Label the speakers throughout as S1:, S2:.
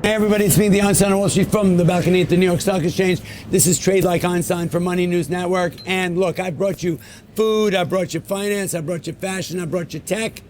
S1: Hey everybody, it's me, the Einstein on Wall Street from the balcony at the New York Stock Exchange. This is Trade Like Einstein for Money News Network. And look, I brought you food, I brought you finance, I brought you fashion, I brought you tech.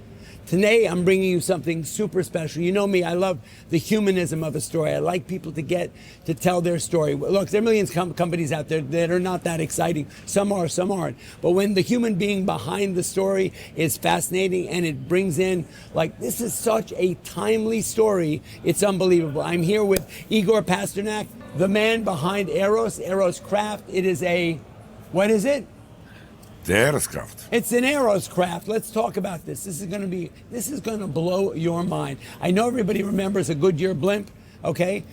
S1: Today, I'm bringing you something super special. You know me, I love the humanism of a story. I like people to get to tell their story. Look, there are millions of companies out there that are not that exciting. Some are, some aren't. But when the human being behind the story is fascinating and it brings in, like, this is such a timely story, it's unbelievable. I'm here with Igor Pasternak, the man behind Aeros Craft. It is a, what is it?
S2: The aircraft.
S1: It's an aeroscraft. Let's talk about this. This is going to blow your mind. I know everybody remembers a Goodyear Blimp, okay?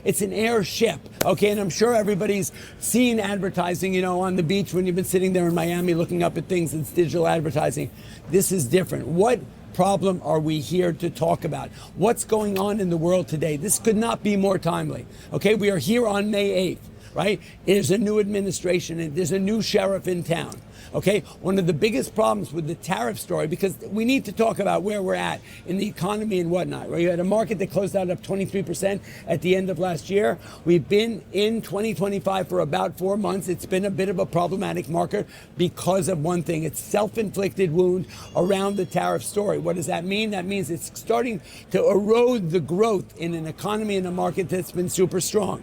S1: It's an airship, okay? And I'm sure everybody's seen advertising, you know, on the beach when you've been sitting there in Miami looking up at things. It's digital advertising. This is different. What problem are we here to talk about? What's going on in the world today? This could not be more timely, okay? We are here on May 8th. Right? There's a new administration and there's a new sheriff in town. Okay? One of the biggest problems with the tariff story, because we need to talk about where we're at in the economy and whatnot, right? You had a market that closed out up 23% at the end of last year. We've been in 2025 for about 4 months. It's been a bit of a problematic market because of one thing. It's self-inflicted wound around the tariff story. What does that mean? That means it's starting to erode the growth in an economy and a market that's been super strong.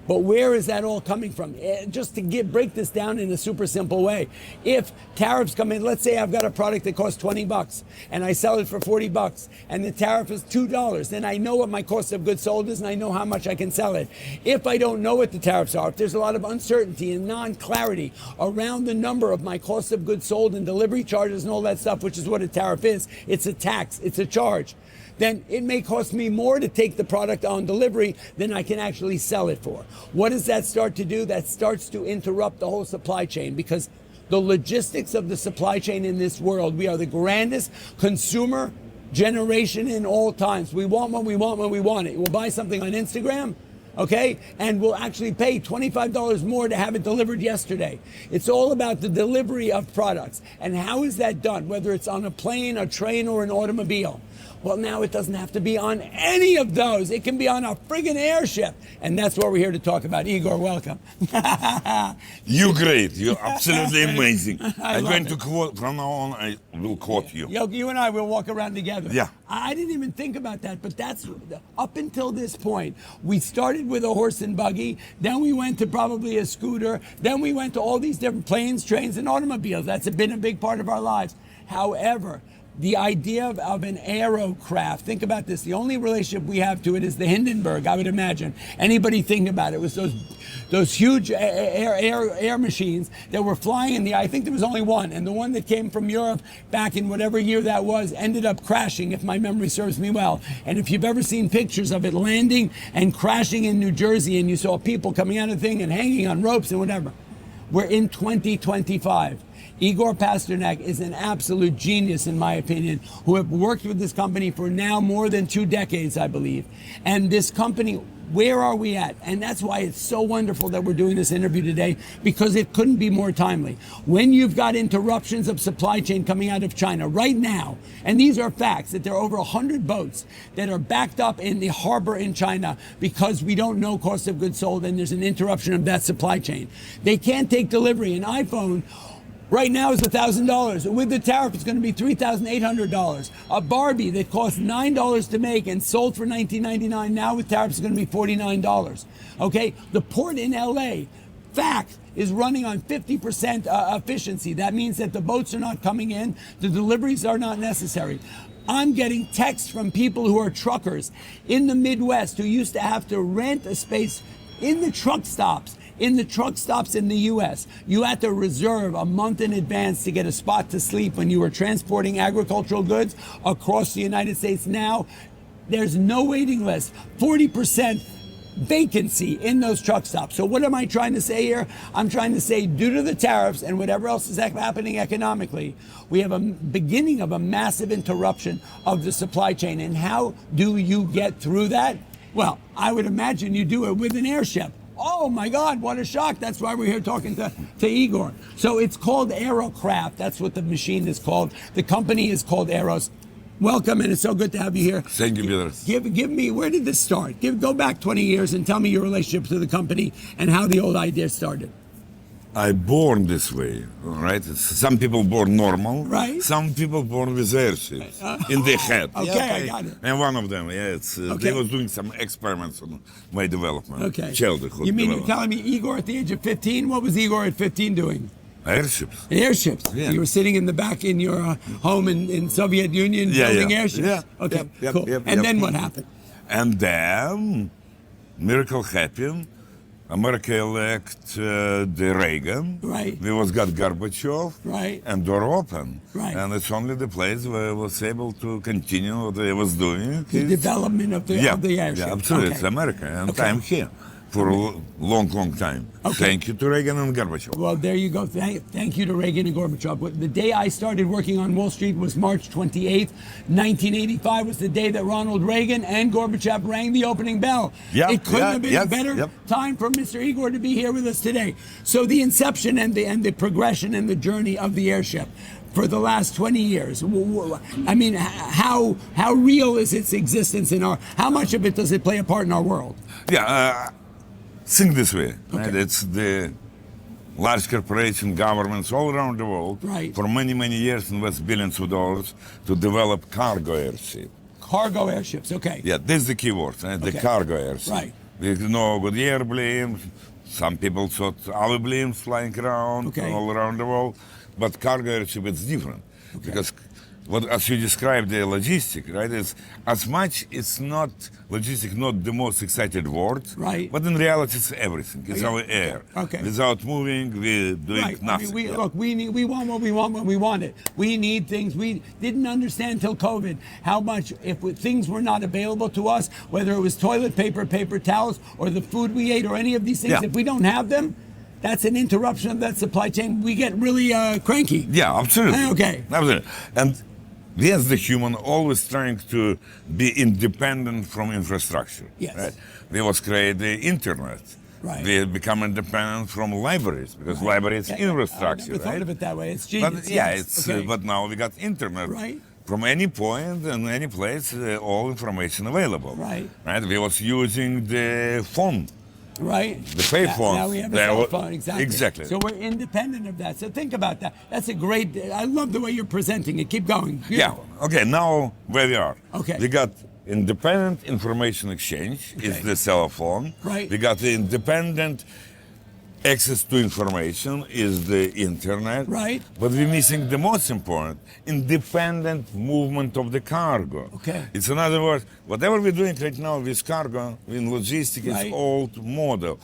S1: But where is that all coming from? Just to break this down in a super simple way. If tariffs come in, let's say I've got a product that costs $20 and I sell it for $40 and the tariff is $2, then I know what my cost of goods sold is and I know how much I can sell it. If I don't know what the tariffs are, if there's a lot of uncertainty and non-clarity around the number of my cost of goods sold and delivery charges and all that stuff, which is what a tariff is, it's a tax, it's a charge, then it may cost me more to take the product on delivery than I can actually sell it for. What does that start to do? That starts to interrupt the whole supply chain, because the logistics of the supply chain in this world, we are the grandest consumer generation in all times. We want what we want when we want it. We'll buy something on Instagram, okay, and we'll actually pay $25 more to have it delivered yesterday. It's all about the delivery of products. And how is that done? Whether it's on a plane, a train, or an automobile. Well, now it doesn't have to be on any of those. It can be on a friggin' airship. And that's what we're here to talk about. Igor, welcome.
S2: You're great. You're absolutely amazing. I'm going to quote, from now on, I will quote you.
S1: You and I will walk around together.
S2: Yeah.
S1: I didn't even think about that, but that's, up until this point, we started with a horse and buggy, then we went to probably a scooter, then we went to all these different planes, trains, and automobiles. That's been a big part of our lives. However, the idea of an aerocraft, think about this, the only relationship we have to it is the Hindenburg, I would imagine. Anybody think about it, was those huge air machines that were flying in the air. I think there was only one, and the one that came from Europe back in whatever year that was ended up crashing, if my memory serves me well. And if you've ever seen pictures of it landing and crashing in New Jersey, and you saw people coming out of the thing and hanging on ropes and whatever, we're in 2025. Igor Pasternak is an absolute genius, in my opinion, who have worked with this company for now more than 2 decades, I believe. And this company, where are we at? And that's why it's so wonderful that we're doing this interview today, because it couldn't be more timely. When you've got interruptions of supply chain coming out of China right now, and these are facts, that there are over 100 boats that are backed up in the harbor in China because we don't know cost of goods sold and there's an interruption of that supply chain. They can't take delivery. An iPhone right now is $1,000. With the tariff, it's going to be $3,800. A Barbie that cost $9 to make and sold for $19.99, now with tariffs is going to be $49. Okay? The port in LA, fact, is running on 50% efficiency. That means that the boats are not coming in, the deliveries are not necessary. I'm getting texts from people who are truckers in the Midwest who used to have to rent a space in the truck stops. In the truck stops in the U.S., you had to reserve a month in advance to get a spot to sleep when you were transporting agricultural goods across the United States. Now, there's no waiting list, 40% vacancy in those truck stops. So what am I trying to say here? I'm trying to say, due to the tariffs and whatever else is happening economically, we have a beginning of a massive interruption of the supply chain. And how do you get through that? Well, I would imagine you do it with an airship. Oh my God, what a shock. That's why we're here talking to Igor. So it's called Aerocraft. That's what the machine is called. The company is called Aeros. welcome, and it's so good to have you here.
S2: Thank you, Peter.
S1: Give me, where did this start? Go back 20 years and tell me your relationship to the company and how the old idea started.
S2: I born this way, right? Some people born normal,
S1: Right.
S2: Some people born with airships in their head.
S1: Okay, I got it.
S2: And one of them, they was doing some experiments on my development,
S1: Okay.
S2: childhood
S1: You mean you're
S2: development.
S1: telling me Igor at the age of 15? What was Igor at 15 doing?
S2: Airships.
S1: Airships.
S2: Yeah.
S1: You were sitting in the back in your home in Soviet Union building airships.
S2: Yeah.
S1: Okay,
S2: Yep,
S1: cool.
S2: yep,
S1: And
S2: yep.
S1: then what happened?
S2: And then, miracle happened. America elect the Reagan.
S1: Right.
S2: We was got Gorbachev.
S1: Right.
S2: And door open.
S1: Right.
S2: And it's only the place where I was able to continue what I was doing.
S1: The development of the airship.
S2: Yeah, absolutely.
S1: Okay.
S2: It's America. And
S1: Okay.
S2: I'm here for a long, long time.
S1: Okay.
S2: Thank you to Reagan and Gorbachev.
S1: Well, there you go. Thank you to Reagan and Gorbachev. But the day I started working on Wall Street was March 28th, 1985 was the day that Ronald Reagan and Gorbachev rang the opening bell.
S2: Yeah,
S1: It couldn't
S2: yeah,
S1: have been
S2: yes,
S1: a better
S2: yep.
S1: time for Mr. Igor to be here with us today. So the inception and the progression and the journey of the airship for the last 20 years. I mean, how real is its existence in our, how much of it does it play a part in our world?
S2: Yeah, think this way. Right?
S1: Okay.
S2: It's the large corporation governments all around the world
S1: Right.
S2: for many, many years invest billions of dollars to develop cargo airship.
S1: Cargo airships, okay.
S2: Yeah, this is the key word, right? The
S1: Okay.
S2: cargo airship.
S1: Right.
S2: We know good air blimps. Some people thought other blimps flying around
S1: Okay.
S2: all around the world, but cargo airship is different because as you described the logistic, right? It's as much it's not logistic, not the most excited word,
S1: Right.
S2: But in reality, it's everything. It's
S1: Yeah.
S2: our air.
S1: Okay.
S2: Without moving, we're doing
S1: Right.
S2: nothing.
S1: I mean,
S2: Yeah.
S1: Look, we want what we want when we want it. We need things. We didn't understand till COVID how much things were not available to us, whether it was toilet paper, paper towels, or the food we ate, or any of these things.
S2: Yeah.
S1: If we don't have them, that's an interruption of that supply chain. We get really cranky.
S2: Yeah, absolutely.
S1: Okay.
S2: Absolutely. And we as the human always trying to be independent from infrastructure.
S1: Yes.
S2: Right? We was create the internet.
S1: Right.
S2: We become independent from libraries because library is infrastructure.
S1: I never thought
S2: right?
S1: of it that way. It's genius.
S2: But yeah,
S1: yes.
S2: it's
S1: Okay.
S2: but now we got internet.
S1: Right.
S2: From any point and any place, all information available.
S1: Right.
S2: Right. We was using the phone.
S1: Right.
S2: The payphone.
S1: Now we have a
S2: That
S1: cell
S2: wa-
S1: phone, exactly.
S2: exactly.
S1: So we're independent of that. So think about that. That's a great, I love the way you're presenting it. Keep going.
S2: Yeah.
S1: Beautiful.
S2: Okay. Now where we are.
S1: Okay.
S2: We got independent information exchange.
S1: Okay.
S2: Is the cell phone.
S1: Right.
S2: We got the independent access to information is the internet.
S1: Right.
S2: But we're missing the most important, independent movement of the cargo.
S1: Okay.
S2: It's in other words, whatever we're doing right now with cargo, in logistics,
S1: Right.
S2: is old model.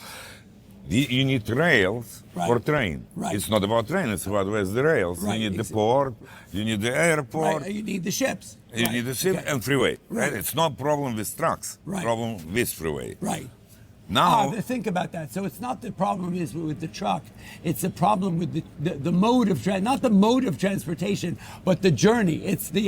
S2: You need rails
S1: Right.
S2: or train.
S1: Right.
S2: It's not about train, it's about where's the rails.
S1: Right.
S2: You need the port, you need the airport,
S1: Right. You need the ships.
S2: you
S1: Right.
S2: need the ship
S1: Okay.
S2: and freeway. Right.
S1: Right.
S2: It's not problem with trucks,
S1: Right.
S2: problem with freeway.
S1: Right.
S2: Now,
S1: Think about that. So it's not the problem is with the truck. It's the problem with the mode of not the mode of transportation, but the journey. It's the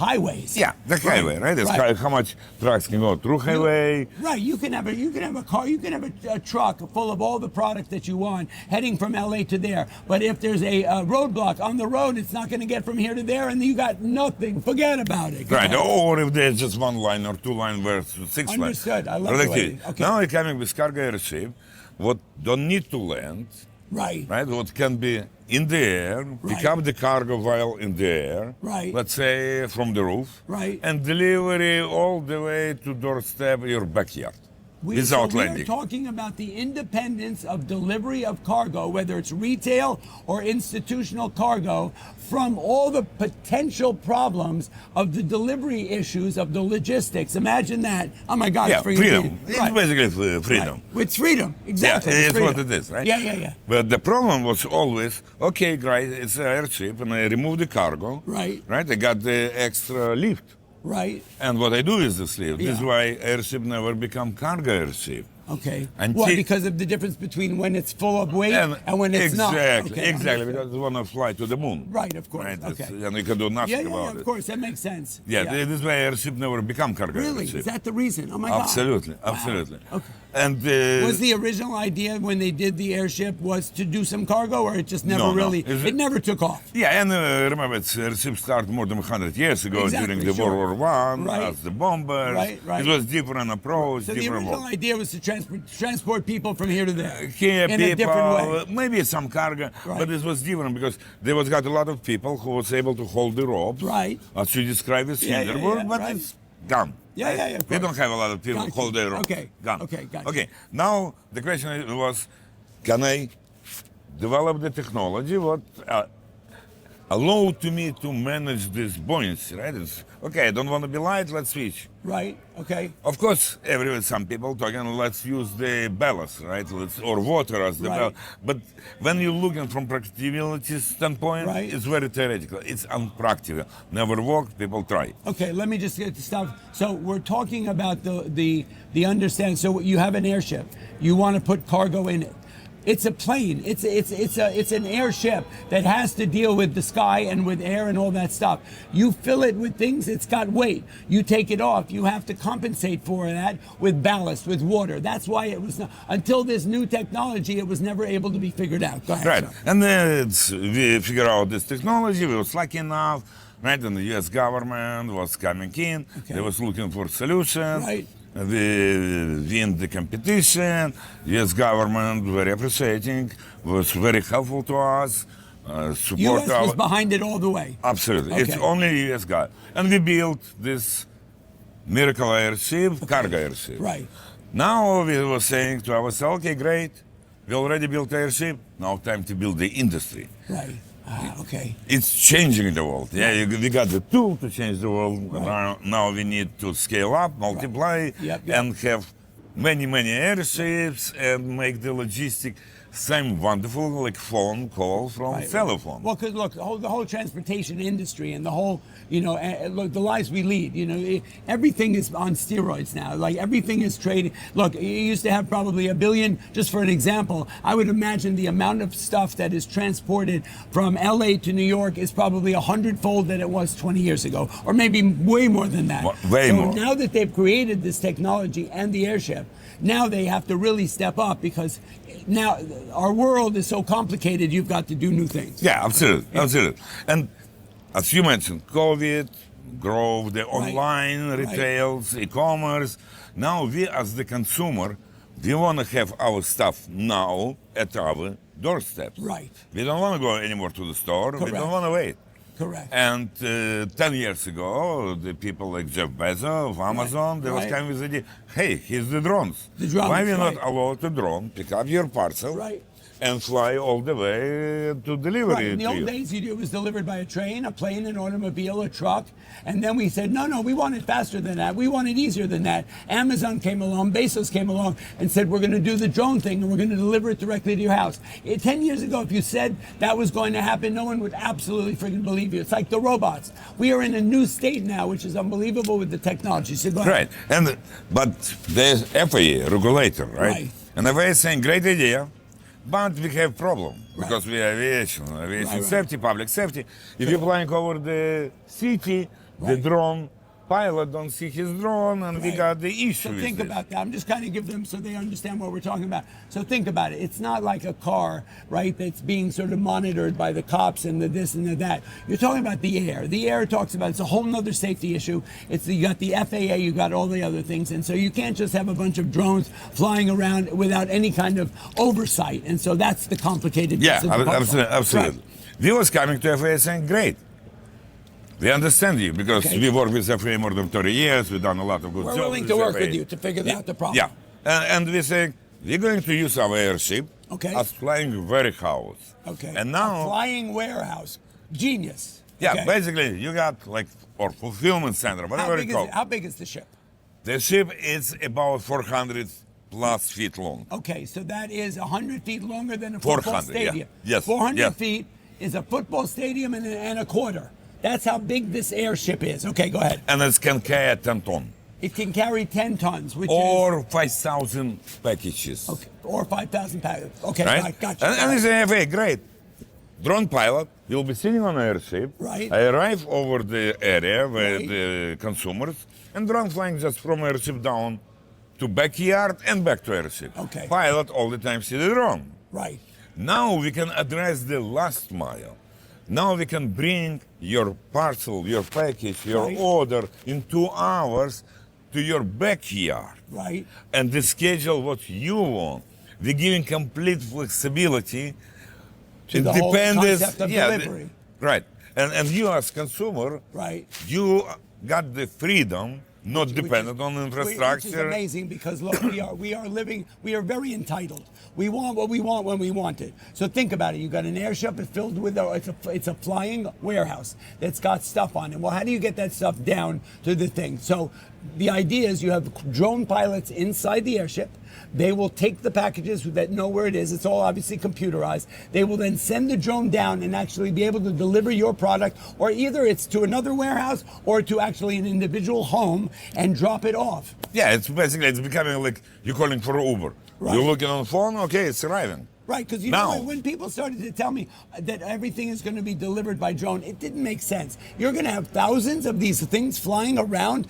S1: highways.
S2: yeah, the highway, right? It's how much trucks can go through highway.
S1: Right. You can have a car. You can have a truck full of all the product that you want, heading from LA to there. But if there's a roadblock on the road, it's not going to get from here to there, and you got nothing. Forget about it.
S2: Right, or if there's just one line or two line versus six line.
S1: Understood. I love the way- okay.
S2: Now you're coming with cargo airship, what don't need to land,
S1: Right.
S2: right? What can be in the air, pick
S1: Right.
S2: up the cargo while in the air,
S1: Right.
S2: let's say from the roof,
S1: Right.
S2: and delivery all the way to doorstep your backyard. Without
S1: So
S2: landing.
S1: we're talking about the independence of delivery of cargo, whether it's retail or institutional cargo, from all the potential problems of the delivery issues of the logistics. Imagine that. Oh my God,
S2: Yeah,
S1: it's free.
S2: freedom. It's
S1: Right.
S2: basically freedom.
S1: Right. It's freedom. Exactly.
S2: Yeah, it's
S1: freedom.
S2: what it is, right?
S1: Yeah.
S2: But the problem was always, okay, great, it's an airship, and I remove the cargo.
S1: Right.
S2: Right, I got the extra lift.
S1: Right.
S2: And what I do is this lift. This is
S1: Yeah.
S2: why airship never become cargo airship.
S1: Okay.
S2: And
S1: Why? Because of the difference between when it's full of weight and when it's not. Okay,
S2: exactly, because you want to fly to the moon.
S1: Right, of course.
S2: Right?
S1: Okay.
S2: And you can do nothing
S1: Yeah,
S2: about it.
S1: of course, that makes sense.
S2: Yeah, this way airship never become cargo
S1: Really?
S2: airship.
S1: Is that the reason? Oh my God.
S2: Absolutely,
S1: Wow.
S2: absolutely.
S1: Okay.
S2: And
S1: Was the original idea when they did the airship was to do some cargo, or it just never
S2: No, no.
S1: really? It never took off.
S2: yeah, and remember, airship started more than 100 years ago
S1: Exactly,
S2: during the
S1: sure.
S2: World War One
S1: Right.
S2: as the bombers.
S1: Right.
S2: It was different approach,
S1: So the
S2: different
S1: original
S2: work.
S1: idea was to transport people from here to there
S2: Here,
S1: in a different way.
S2: maybe some cargo,
S1: Right.
S2: but it was different because there was got a lot of people who was able to hold the ropes,
S1: Right.
S2: as you described as
S1: Yeah,
S2: Hindenburg, but
S1: right.
S2: it's gone.
S1: Yeah,
S2: right?
S1: yeah, of
S2: We
S1: course.
S2: don't have a lot of people
S1: Gotcha.
S2: hold the ropes.
S1: Okay,
S2: Gone.
S1: okay, gotcha.
S2: Okay, now the question was, can I develop the technology what allow to me to manage this buoyancy, right? Okay, I don't want to be light, let's switch.
S1: Right. Okay.
S2: Of course, some people talking, let's use the ballast, right? Or water as the
S1: Right.
S2: ballast. But when you're looking from practicability standpoint,
S1: Right.
S2: it's very theoretical. It's unpractical. Never work, people try.
S1: Okay, let me just get to stuff. So we're talking about the understand. So you have an airship. You want to put cargo in it. It's a plane. It's an airship that has to deal with the sky and with air and all that stuff. You fill it with things. It's got weight. You take it off. You have to compensate for that with ballast, with water. That's why it was not, until this new technology, it was never able to be figured out. Go ahead.
S2: Right.
S1: sir.
S2: And we figure out this technology. We was lucky enough, right? And the U.S. government was coming in.
S1: Okay.
S2: They was looking for solutions.
S1: Right.
S2: We win the competition. U.S. government very appreciating, was very helpful to us. Support
S1: U.S. was behind it all the way.
S2: Absolutely, it's
S1: Okay.
S2: only U.S. guy, and we built this miracle airship, cargo airship.
S1: Right.
S2: Now we were saying to ourselves, okay, great, we already built airship. Now time to build the industry.
S1: Right. Okay.
S2: It's changing the world. Yeah, we got the tool to change the world.
S1: Right.
S2: Now we need to scale up, multiply,
S1: Yep.
S2: and have many airships and make the logistic same wonderful like phone call from
S1: Right,
S2: cell
S1: right.
S2: phone.
S1: Well, because look, the whole transportation industry and the whole, look, the lives we lead, everything is on steroids now. Like everything is traded. Look, you used to have probably 1 billion, just for an example. I would imagine the amount of stuff that is transported from LA to New York is probably 100-fold than it was 20 years ago, or maybe way more than that.
S2: Way
S1: so
S2: more.
S1: Now that they've created this technology and the airship, now they have to really step up because now our world is so complicated, you've got to do new things.
S2: Yeah, absolutely. And as you mentioned, COVID, growth, the online retails, e-commerce. Now we as the consumer, we want to have our stuff now at our doorstep.
S1: Right.
S2: We don't want to go anymore to the store.
S1: Correct.
S2: We don't want to wait.
S1: Correct.
S2: And 10 years ago, the people like Jeff Bezos of Amazon, they was
S1: Right.
S2: coming with the idea, hey, here's the drones.
S1: The drones,
S2: Why we not
S1: right.
S2: allow the drone, pick up your parcel,
S1: Right.
S2: and fly all the way to deliver
S1: Right.
S2: it
S1: In the
S2: to
S1: old
S2: you?
S1: days, it was delivered by a train, a plane, an automobile, a truck. And then we said, no, we want it faster than that. We want it easier than that. Amazon came along, Bezos came along and said, we're going to do the drone thing and we're going to deliver it directly to your house. 10 years ago, if you said that was going to happen, no one would absolutely freaking believe you. It's like the robots. We are in a new state now, which is unbelievable with the technology. So go ahead.
S2: Right. But there's FAA, regulator, right?
S1: Right.
S2: And FAA is saying, great idea, but we have problem because we are aviation
S1: Right.
S2: safety, public safety. If you're flying over the city, the
S1: Right.
S2: drone pilot don't see his drone, and we
S1: Right.
S2: got the issue.
S1: So
S2: with
S1: think
S2: this.
S1: about that. I'm just kind of give them so they understand what we're talking about. So think about it. It's not like a car, right, that's being sort of monitored by the cops and the this and the that. You're talking about the air. The air talks about, it's a whole nother safety issue. You got the FAA, you got all the other things. And so you can't just have a bunch of drones flying around without any kind of oversight. And so that's the complicated
S2: Yeah,
S1: piece of the puzzle.
S2: absolutely.
S1: Right.
S2: We was coming to FAA saying, great. We understand you because
S1: Okay.
S2: we work with FAA more than 30 years. We've done a lot of good
S1: We're
S2: jobs
S1: willing
S2: with
S1: to work
S2: FAA.
S1: with you to figure out the problem.
S2: Yeah, and we say we're going to use our airship
S1: Okay.
S2: as flying warehouse.
S1: Okay.
S2: And
S1: A
S2: now,
S1: flying warehouse. Genius.
S2: yeah,
S1: Okay.
S2: basically you got like or fulfillment center, whatever it's called.
S1: How big is the ship?
S2: The ship is about 400 plus feet long.
S1: Okay, so that is 100 feet longer than a football
S2: 400, yeah.
S1: stadium.
S2: Yes,
S1: 400
S2: yes.
S1: feet is a football stadium and a quarter. That's how big this airship is. Okay, go ahead.
S2: And it can carry 10 ton.
S1: It can carry 10 tons, which is
S2: or 5,000 packages.
S1: okay, or 5,000 pounds. Okay,
S2: Right?
S1: gotcha.
S2: And they say, okay, great. Drone pilot will be sitting on an airship.
S1: Right.
S2: I arrive over the area where
S1: Right.
S2: the consumers, and drone flying just from airship down to backyard and back to airship.
S1: Okay.
S2: Pilot all the time see the drone.
S1: Right.
S2: Now we can address the last mile. Now we can bring your parcel, your package, your
S1: Right.
S2: order in 2 hours to your backyard.
S1: Right.
S2: And the schedule what you want. We're giving complete flexibility.
S1: To the whole concept of delivery.
S2: Right. And you as consumer,
S1: Right.
S2: you got the freedom, not dependent on
S1: Which is
S2: infrastructure.
S1: amazing because look, we are very entitled. We want what we want when we want it. So think about it. You got an airship. It's filled with it's a flying warehouse that's got stuff on it. Well, how do you get that stuff down to the thing? So the idea is you have drone pilots inside the airship. They will take the packages that know where it is. It's all obviously computerized. They will then send the drone down and actually be able to deliver your product, or either it's to another warehouse or to actually an individual home and drop it off.
S2: Yeah, it's becoming like you're calling for Uber.
S1: Right.
S2: You're looking on the phone, okay, it's arriving.
S1: Right, because you
S2: Now-
S1: know when people started to tell me that everything is going to be delivered by drone, it didn't make sense. You're going to have thousands of these things flying around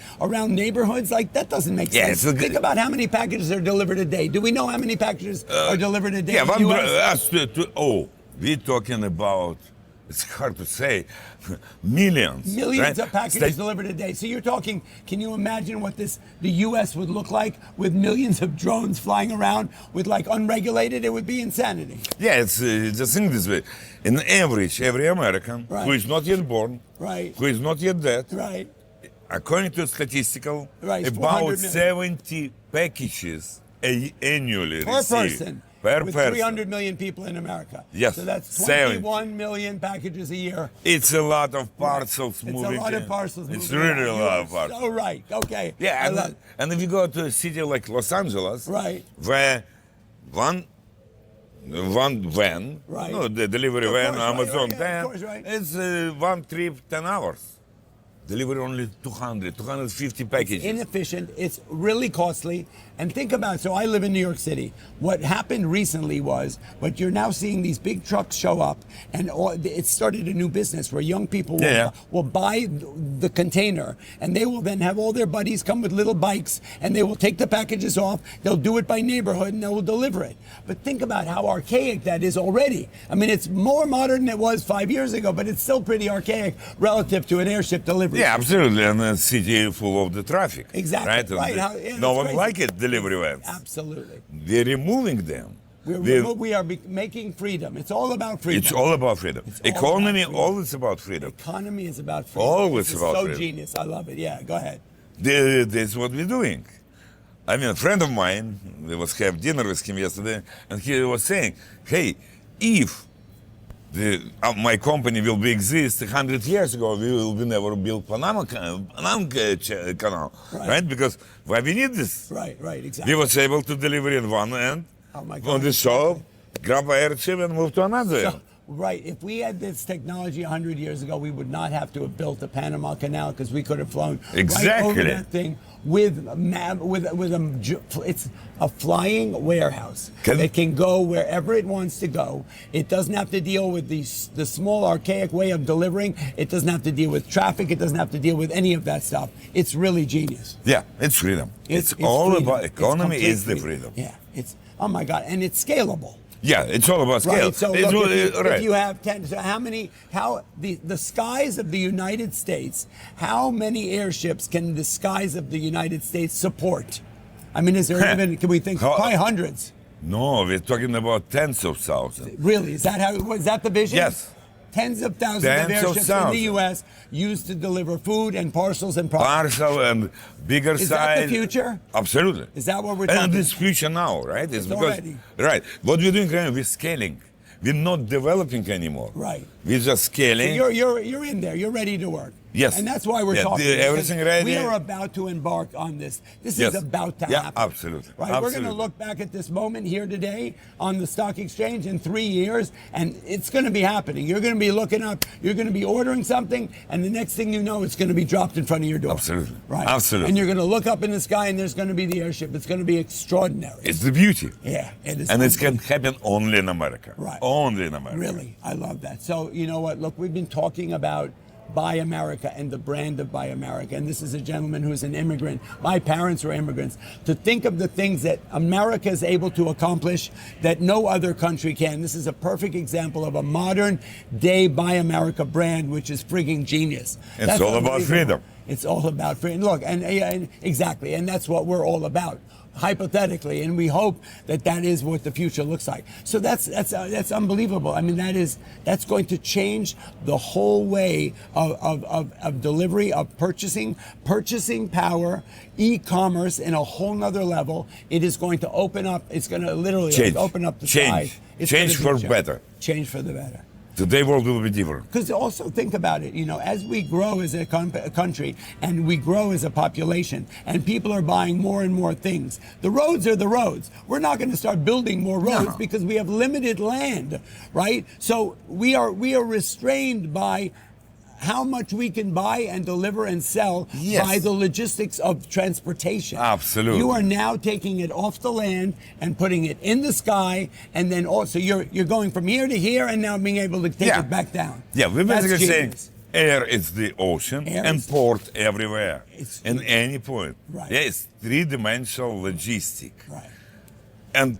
S1: neighborhoods. Like that doesn't make
S2: Yeah,
S1: sense.
S2: it's a-
S1: Think about how many packages are delivered a day. Do we know how many packages are delivered a day?
S2: Yeah,
S1: in the
S2: one,
S1: US?
S2: we're talking about, it's hard to say, millions.
S1: Millions
S2: right?
S1: of packages
S2: State-
S1: delivered a day. So you're talking, can you imagine what the U.S. would look like with millions of drones flying around with like unregulated? It would be insanity.
S2: Yeah, it's just think this way. In average, every American
S1: Right.
S2: who is not yet born,
S1: Right,
S2: who is not yet dead,
S1: right.
S2: according to statistical,
S1: Right, it's
S2: about
S1: 400 million.
S2: 70 packages annually
S1: Per
S2: received.
S1: person.
S2: Per
S1: with
S2: person.
S1: 300 million people in America.
S2: Yes,
S1: So that's
S2: 70.
S1: 21 million packages a year.
S2: It's a lot of parcels
S1: It's
S2: moving.
S1: a lot of
S2: in.
S1: parcels
S2: It's
S1: moving
S2: really
S1: around.
S2: a lot
S1: You
S2: of
S1: are
S2: parcels.
S1: So right. Okay.
S2: Yeah,
S1: I love-
S2: and if you go to a city like Los Angeles,
S1: Right.
S2: where one van,
S1: Right.
S2: no, the delivery
S1: Of
S2: van,
S1: course, right,
S2: Amazon
S1: right, yeah,
S2: 10,
S1: of course, right.
S2: it's one trip, 10 hours. Delivery only 250 packages.
S1: Inefficient. It's really costly. And think about, so I live in New York City. What happened recently was, but you're now seeing these big trucks show up, and it started a new business where young people will buy the container, and they will then have all their buddies come with little bikes, and they will take the packages off. They'll do it by neighborhood, and they will deliver it. But think about how archaic that is already. I mean, it's more modern than it was 5 years ago, but it's still pretty archaic relative to an airship delivery.
S2: Yeah, absolutely. And a city full of the traffic.
S1: Exactly.
S2: Right? And
S1: Right.
S2: the-
S1: Yeah,
S2: no
S1: that's
S2: one
S1: crazy.
S2: like it, delivery vans.
S1: Absolutely.
S2: They're removing them.
S1: We are making freedom. It's all about freedom.
S2: It's all about freedom.
S1: It's all
S2: Economy,
S1: about freedom.
S2: always about freedom.
S1: Economy is about freedom.
S2: Always
S1: This is
S2: about
S1: so
S2: freedom.
S1: genius. I love it. Yeah, go ahead.
S2: That's what we're doing. I mean, a friend of mine, we was have dinner with him yesterday, and he was saying, hey, if my company will be exist 100 years ago, we will be never build Panama Canal, right? Because why we need this?
S1: Right, exactly.
S2: We was able to deliver in one end,
S1: Oh my
S2: on
S1: God.
S2: the shop, grab a airship and move to another end.
S1: So, right. If we had this technology 100 years ago, we would not have to have built the Panama Canal because we could have flown right
S2: Exactly.
S1: over that thing with it's a flying warehouse that can go wherever it wants to go. It doesn't have to deal with the small archaic way of delivering. It doesn't have to deal with traffic. It doesn't have to deal with any of that stuff. It's really genius.
S2: Yeah, it's freedom. It's all
S1: freedom.
S2: about
S1: It's
S2: economy
S1: complete
S2: is the freedom.
S1: Yeah, it's oh my God, and it's scalable.
S2: Yeah, it's all about scale.
S1: Right. So
S2: It's
S1: look,
S2: all-
S1: if you have 10, so how the skies of the United States, how many airships can the skies of the United States support? I mean, is there even, can we think, probably hundreds?
S2: No, we're talking about tens of thousands.
S1: Really? Is that the vision?
S2: Yes.
S1: Tens of thousands
S2: Tens
S1: of
S2: of
S1: airships in the
S2: thousands.
S1: U.S. used to deliver food and parcels and products.
S2: Parcel and bigger
S1: Is
S2: size.
S1: that the future?
S2: Absolutely.
S1: Is that what we're talking
S2: And it's future now, right? It's because
S1: already.
S2: right. What we're doing right now, we're scaling. We're not developing anymore.
S1: Right.
S2: We're just scaling.
S1: So you're in there. You're ready to work.
S2: Yes.
S1: And that's why we're
S2: Yeah,
S1: talking.
S2: everything
S1: because
S2: ready.
S1: We are about to embark on this. This
S2: Yes.
S1: is about to
S2: Yeah,
S1: happen.
S2: absolutely.
S1: Right? We're going
S2: Absolutely.
S1: to look back at this moment here today on the stock exchange in 3 years, and it's going to be happening. You're going to be looking up, you're going to be ordering something, and the next thing you know, it's going to be dropped in front of your door.
S2: Absolutely.
S1: Right.
S2: Absolutely.
S1: And you're going to look up in the sky, and there's going to be the airship. It's going to be extraordinary.
S2: It's the beauty.
S1: Yeah, it is.
S2: And it can happen only in America.
S1: Right.
S2: Only in America.
S1: Really, I love that. So, you know what? Look, we've been talking about Buy America and the brand of Buy America. And this is a gentleman who's an immigrant. My parents were immigrants. To think of the things that America is able to accomplish that no other country can. This is a perfect example of a modern day Buy America brand, which is frigging genius.
S2: It's all about freedom.
S1: It's all about freedom. Look, and exactly, and that's what we're all about. Hypothetically, and we hope that that is what the future looks like. So that's unbelievable. I mean, that's going to change the whole way of delivery, of purchasing power, e-commerce in a whole nother level. It is going to open up. It's going to literally open up the sky. It's
S2: Change
S1: gonna
S2: for
S1: be
S2: better.
S1: Change for the better.
S2: Today world will be different.
S1: Because also think about it, you know, as we grow as a country and we grow as a population and people are buying more and more things, the roads are the roads. We're not going to start building more roads because we have limited land, right? So we are restrained by how much we can buy and deliver and sell by the logistics of transportation.
S2: Absolutely.
S1: You are now taking it off the land and putting it in the sky, and then also you're going from here to here and now being able to take it back down.
S2: Yeah, we're
S1: That's
S2: basically saying
S1: genius.
S2: air is the ocean and port everywhere, in any point.
S1: Right.
S2: Yeah, it's three-dimensional logistic.
S1: Right.
S2: And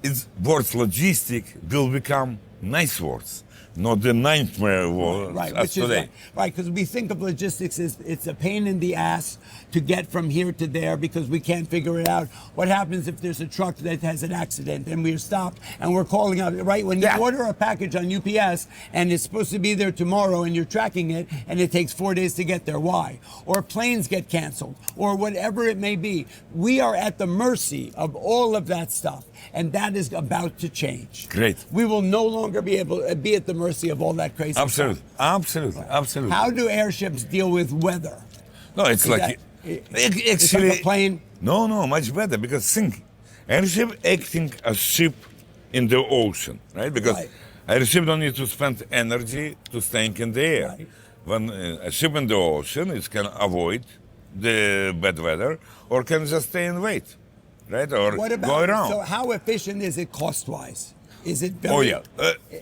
S2: it's words logistic will become nice words, not the nightmare words as today.
S1: Right, because we think of logistics as it's a pain in the ass to get from here to there because we can't figure it out. What happens if there's a truck that has an accident and we're stopped and we're calling out, right? When you order a package on UPS and it's supposed to be there tomorrow and you're tracking it and it takes 4 days to get there, why? Or planes get canceled or whatever it may be. We are at the mercy of all of that stuff, and that is about to change.
S2: Great.
S1: We will no longer be able to be at the mercy of all that crazy
S2: Absolutely.
S1: stuff.
S2: Absolutely. Absolutely.
S1: How do airships deal with weather?
S2: No, it's like
S1: It's like a plane?
S2: No, much better, because think, airship acting as ship in the ocean, right? Because airship don't need to spend energy to staying in the air.
S1: Right.
S2: When a ship in the ocean, it can avoid the bad weather or can just stay and wait, right? Or
S1: What about,
S2: go around.
S1: so how efficient is it cost-wise? Is it very...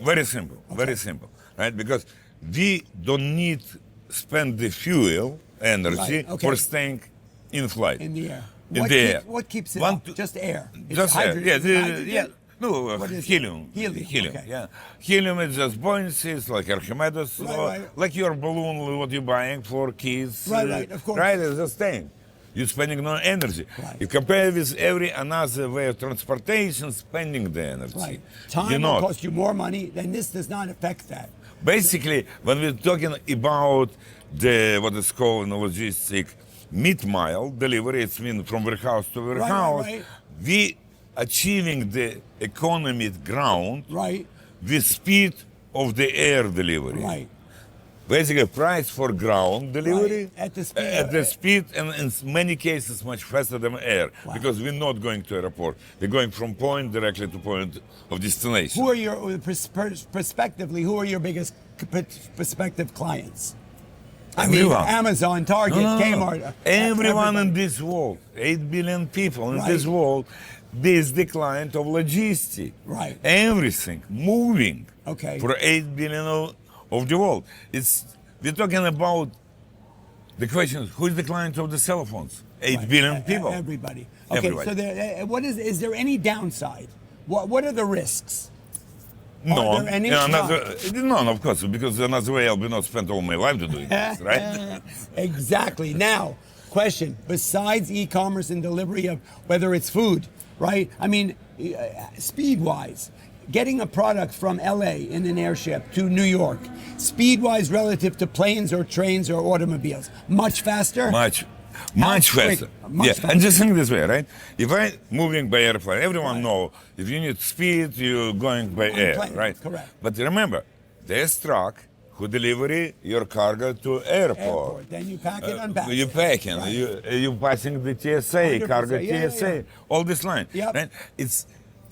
S2: Very simple, very simple, right? Because we don't need spend the fuel energy for staying in flight.
S1: In the air.
S2: Air.
S1: What keeps it up? Just air? It's
S2: Just air,
S1: hydrogen?
S2: yeah. No,
S1: What is it?
S2: helium.
S1: Helium, okay.
S2: Yeah. Helium is just buoyancy, it's like Archimedes, like your balloon, what you're buying for kids.
S1: Right, of course.
S2: Right, it's just staying. You're spending no energy.
S1: Right.
S2: You compare with every another way of transportation, spending the energy.
S1: Right. Time will cost you more money, and this does not affect that.
S2: Basically, when we're talking about the what is called in logistic mid-mile delivery, it's mean from warehouse to warehouse, we achieving the economy ground with speed of the air delivery.
S1: Right.
S2: Basically, price for ground delivery
S1: at the
S2: speed, and in many cases much faster than air, because we're not going to airport. We're going from point directly to point of destination.
S1: Who are your, prospectively, who are your biggest prospective clients?
S2: Everyone.
S1: I mean, Amazon, Target, Kmart.
S2: Everyone in this world, 8 billion people in this world, this is the client of logistics.
S1: Right.
S2: Everything moving for 8 billion of the world. We're talking about the question: who is the client of the cell phones? 8 billion people.
S1: Everybody. Okay.
S2: Everybody.
S1: So is there any downside? What are the risks?
S2: None. None, of course, because another way I'll be not spend all my life to doing this, right?
S1: Exactly. Now, question: besides e-commerce and delivery of whether it's food, right? I mean, speed-wise. Getting a product from LA in an airship to New York, speed-wise relative to planes or trains or automobiles, much faster?
S2: Much faster. Faster. And just think this way, right? If I'm moving by airplane, everyone know if you need speed, you're going by air,
S1: plane,
S2: right?
S1: Correct.
S2: But remember, this truck who deliver your cargo to airport.
S1: Then you pack it, unpack
S2: You
S1: it.
S2: packing,
S1: Right.
S2: you passing the TSA,
S1: 100%,
S2: cargo
S1: yeah,
S2: TSA,
S1: yeah.
S2: all this line.
S1: Yep.
S2: Right? It's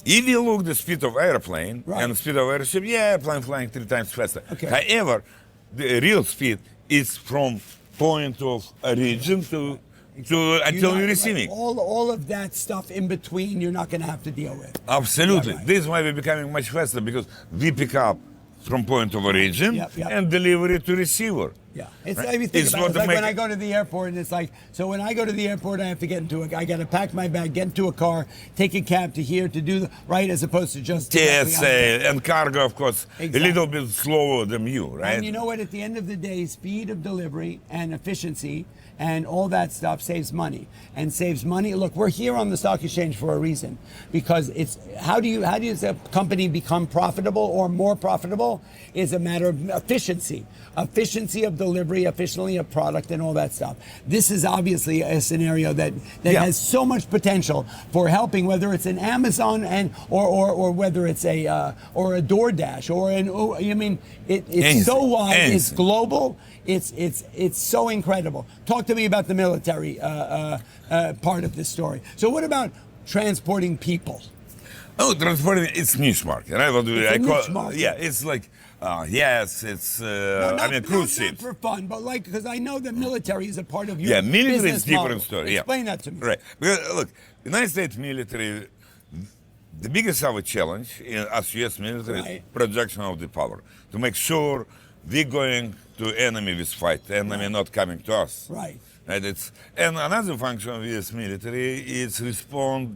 S2: if you look the speed of airplane
S1: Right.
S2: and speed of airship, yeah, airplane flying 3 times faster.
S1: Okay.
S2: However, the real speed is from point of origin to until you're receiving.
S1: All of that stuff in between, you're not going to have to deal with.
S2: Absolutely.
S1: Yeah, right.
S2: This is why we're becoming much faster because we pick up from point of origin
S1: Yep, yep.
S2: and deliver it to receiver.
S1: Yeah, it's,
S2: Right.
S1: I mean, think
S2: It's
S1: about it.
S2: what
S1: It's
S2: to
S1: like when
S2: make-
S1: I go to the airport, and it's like, so when I go to the airport, I have to get into I got to pack my bag, get into a car, take a cab to here to do the right, as opposed to just
S2: TSA and cargo, of course,
S1: Exactly.
S2: a little bit slower than you, right?
S1: And you know what? At the end of the day, speed of delivery and efficiency and all that stuff saves money and saves money. Look, we're here on the stock exchange for a reason, because it's how do you a company become profitable or more profitable is a matter of efficiency of delivery, efficiency of product, and all that stuff. This is obviously a scenario that
S2: Yeah.
S1: has so much potential for helping, whether it's an Amazon and or whether it's a or a DoorDash or an I mean it's so
S2: Anything,
S1: wide, it's
S2: anything.
S1: global, it's so incredible. Talk to me about the military part of this story. So what about transporting people?
S2: Oh, transporting, it's niche market, right? What do
S1: It's
S2: I
S1: a
S2: call?
S1: niche market.
S2: Yeah, it's like, yes, it's, cruise
S1: Not
S2: ships.
S1: for fun, but like, because I know the military is a part of your
S2: Yeah, military is
S1: business
S2: different
S1: model.
S2: story.
S1: Explain
S2: Yeah.
S1: that to me.
S2: Right. Because, look, United States military, the biggest our challenge as U.S. military
S1: Right.
S2: is projection of the power to make sure we're going to enemy with fight, enemy not coming to us.
S1: Right.
S2: Right. And another function of U.S. military is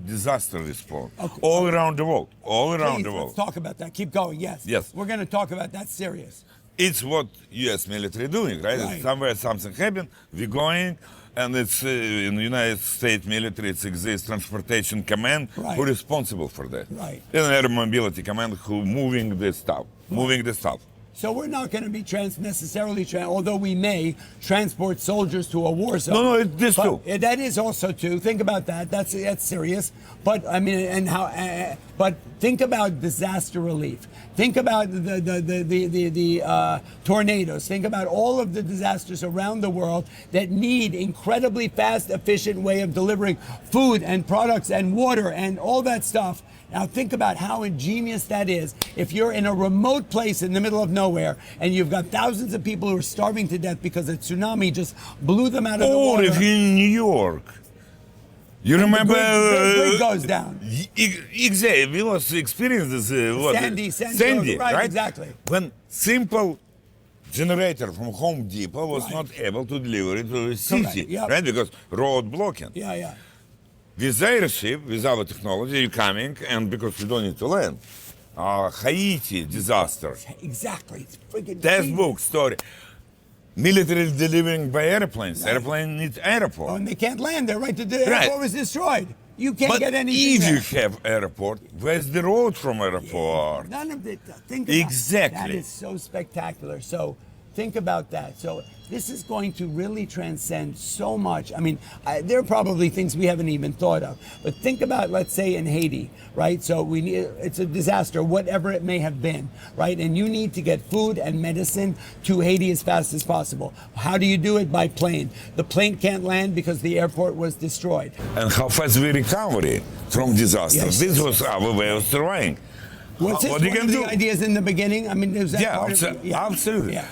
S2: disaster response,
S1: Okay.
S2: all around the world, all around
S1: Please,
S2: the world.
S1: let's talk about that. Keep going. Yes.
S2: Yes.
S1: We're going to talk about that. Serious.
S2: It's what U.S. military doing, right?
S1: Right.
S2: Somewhere something happened, we're going, and it's in the United States military, it exists transportation command
S1: Right.
S2: who responsible for that.
S1: Right.
S2: And air mobility command who moving the stuff,
S1: So we're not going to be although we may transport soldiers to a war zone.
S2: No, this
S1: But,
S2: too.
S1: That is also too. Think about that. That's serious. But I mean, and how? But think about disaster relief. Think about the tornadoes. Think about all of the disasters around the world that need incredibly fast, efficient way of delivering food and products and water and all that stuff. Now think about how ingenious that is. If you're in a remote place in the middle of nowhere and you've got thousands of people who are starving to death because a tsunami just blew them out of the
S2: Or
S1: water.
S2: if you're in New York, you remember?
S1: The grid goes down.
S2: Exactly. We was experiencing this. Sandy,
S1: right? Exactly.
S2: When simple generator from Home Depot was
S1: Right.
S2: not able to deliver it to the city,
S1: yep.
S2: right? Because road blocking.
S1: Yeah, yeah.
S2: With airship, with our technology, you're coming, and because we don't need to land. Haiti disaster.
S1: Exactly. It's freaking
S2: Textbook story. Military delivering by airplanes.
S1: Right.
S2: Airplane needs airport.
S1: Oh, and they can't land there, right? The
S2: Right.
S1: airport was destroyed. You can't
S2: But
S1: get anything
S2: if
S1: there.
S2: you have airport, where's the road from airport?
S1: None of it. Think about
S2: Exactly.
S1: That is so spectacular. So think about that. So this is going to really transcend so much. I mean, there are probably things we haven't even thought of. But think about, let's say, in Haiti, right? So it's a disaster, whatever it may have been, right? And you need to get food and medicine to Haiti as fast as possible. How do you do it? By plane. The plane can't land because the airport was destroyed.
S2: And how fast we recover from disaster.
S1: Yes.
S2: This was our way of surviving.
S1: Was this
S2: What you
S1: one
S2: can
S1: of the
S2: do?
S1: ideas in the beginning? I mean, was that
S2: Yeah,
S1: part of it?
S2: absolutely.
S1: Yeah.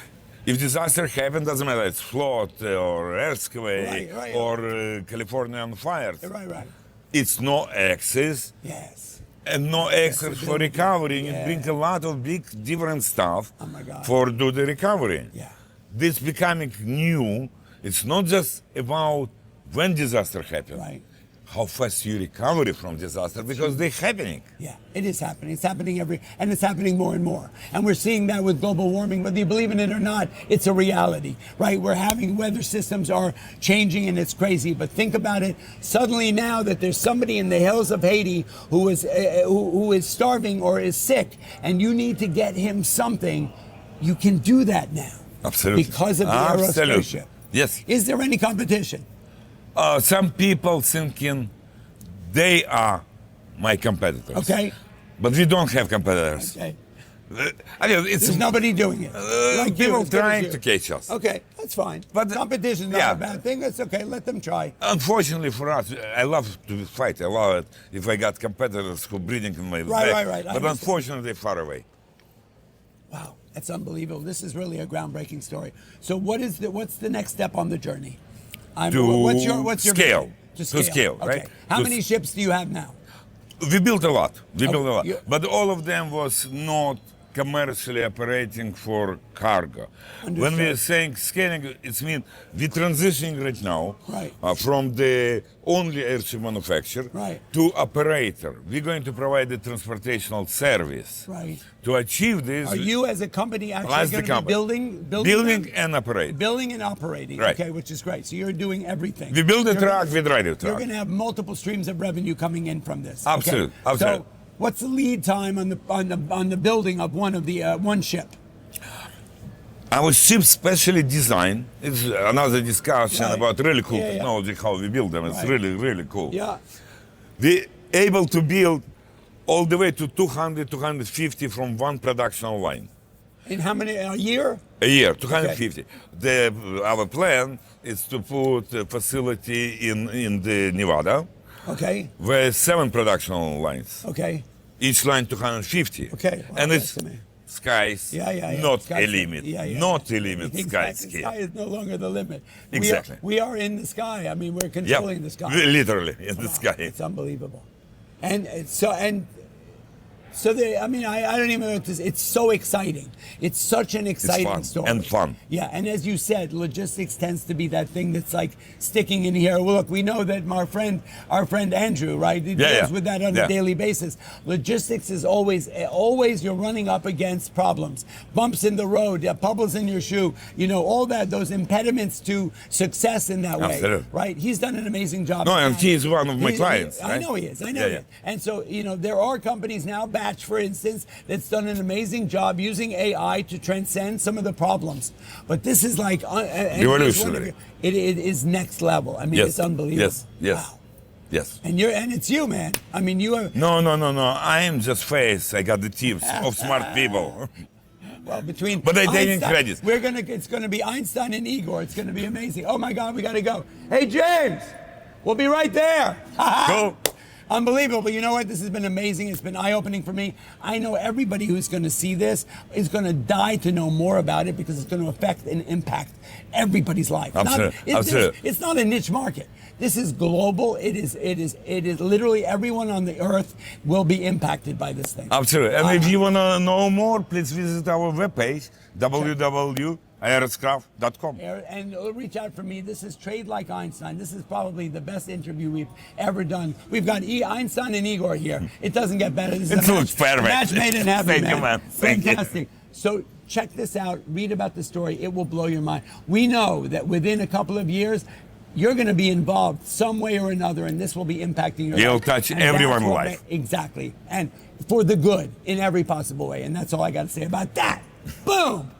S2: If disaster happens, doesn't matter. It's flood or earthquake
S1: Right.
S2: or Californian fires.
S1: Right.
S2: It's no access
S1: Yes.
S2: and no access for recovery. And
S1: Yeah.
S2: it brings a lot of big different stuff
S1: Oh my God.
S2: for do the recovery.
S1: Yeah.
S2: This becoming new. It's not just about when disaster happens.
S1: Right.
S2: How fast you recover from disaster because they're happening.
S1: Yeah, it is happening. It's happening and it's happening more and more. And we're seeing that with global warming, whether you believe in it or not, it's a reality, right? We're having weather systems are changing and it's crazy. But think about it. Suddenly now that there's somebody in the hills of Haiti who is starving or is sick, and you need to get him something, you can do that now.
S2: Absolutely.
S1: Because of the
S2: Absolutely.
S1: aerospaceship.
S2: Yes.
S1: Is there any competition?
S2: Some people thinking they are my competitors.
S1: Okay.
S2: But we don't have competitors.
S1: Okay.
S2: I mean, it's
S1: There's nobody doing it. Like you,
S2: people
S1: as good as
S2: trying
S1: you.
S2: to catch us.
S1: Okay, that's fine.
S2: But,
S1: competition is not
S2: yeah.
S1: a bad thing. That's okay. Let them try.
S2: Unfortunately for us, I love to fight. I love it if I got competitors who breathing in my back.
S1: Right. I
S2: But
S1: understand.
S2: unfortunately, they're far away.
S1: Wow, that's unbelievable. This is really a groundbreaking story. So, what's the next step on the journey? What's your
S2: scale.
S1: vision?
S2: To scale,
S1: okay.
S2: right?
S1: How
S2: To
S1: many ships do you have now?
S2: We built a lot.
S1: you-
S2: But all of them was not commercially operating for cargo. When we
S1: Understood.
S2: are saying scaling, it means we're transitioning right now
S1: Right.
S2: from the only airship manufacturer
S1: Right.
S2: to operator. We're going to provide the transportational service.
S1: Right.
S2: To achieve this,
S1: Are you, as a company, actually
S2: As the
S1: going to be
S2: company.
S1: building them?
S2: and operate.
S1: Building and operating,
S2: Right.
S1: okay, which is great. So you're doing everything.
S2: We build a
S1: You're
S2: truck,
S1: gonna-
S2: we drive a
S1: You're
S2: truck.
S1: going to have multiple streams of revenue coming in from this. okay?
S2: Absolutely,
S1: So,
S2: absolutely.
S1: what's the lead time on the building of one ship?
S2: Our ship specially designed. It's another discussion
S1: Right.
S2: about really cool
S1: Yeah, yeah.
S2: technology, how we build them. It's
S1: Right.
S2: really, really cool.
S1: Yeah.
S2: We able to build all the way to 200, 250 from one production line.
S1: In how many a year?
S2: A year, 250. Our plan is to put a facility in the Nevada
S1: Okay.
S2: where 7 production lines.
S1: Okay.
S2: Each line 250.
S1: Okay. Wow,
S2: And
S1: that's
S2: it's
S1: amazing.
S2: skies,
S1: Yeah.
S2: not
S1: Sky's
S2: a limit.
S1: Yeah.
S2: Not a limit,
S1: Exactly.
S2: sky
S1: The
S2: scale.
S1: sky is no longer the limit.
S2: Exactly.
S1: We are in the sky. I mean, we're
S2: Yep.
S1: controlling the sky.
S2: Literally in the
S1: Wow,
S2: sky.
S1: It's unbelievable. And I don't even know what this. It's so exciting. It's such an exciting
S2: fun
S1: story.
S2: and fun.
S1: Yeah, and as you said, logistics tends to be that thing that's like sticking in here. Well, look, we know that our friend Andrew, right? He deals with that on a daily basis. Logistics is always you're running up against problems, bumps in the road, bubbles in your shoe. You know, all that, those impediments to success in that way.
S2: Absolutely.
S1: Right? He's done an amazing job.
S2: No, and he is one of my
S1: He-
S2: clients.
S1: I
S2: right?
S1: know he is. I know
S2: Yeah,
S1: he is. And so, there are companies now, Batch, for instance, that's done an amazing job using AI to transcend some of the problems. But this is like
S2: Revolutionary.
S1: It is next level. I mean,
S2: Yes.
S1: it's unbelievable.
S2: Yes.
S1: Wow.
S2: Yes.
S1: And it's you, man. I mean, you are.
S2: No. I am just face. I got the tips of smart people.
S1: Well, between
S2: But I taking
S1: Einstein-
S2: credit.
S1: It's gonna be Einstein and Igor. It's gonna be amazing. Oh my God, we gotta go. Hey James, we'll be right there.
S2: Go.
S1: Unbelievable. But you know what? This has been amazing. It's been eye-opening for me. I know everybody who's going to see this is going to die to know more about it because it's going to affect and impact everybody's life.
S2: Absolutely.
S1: It's not a niche market. This is global. It is literally everyone on the earth will be impacted by this thing.
S2: Absolutely. And if you want to know more, please visit our webpage, www.aircraft.com.
S1: And reach out for me. This is Trade Like Einstein. This is probably the best interview we've ever done. We've got Einstein and Igor here. It doesn't get better. This is
S2: It looks perfect.
S1: Match made in heaven,
S2: Thank you, man. Thank you.
S1: Fantastic. So check this out. Read about the story. It will blow your mind. We know that within a couple of years, you're going to be involved some way or another, and this will be impacting your
S2: You'll
S1: life.
S2: touch
S1: And
S2: everyone's
S1: that's what
S2: life.
S1: Exactly. And for the good in every possible way. And that's all I got to say about that. Boom.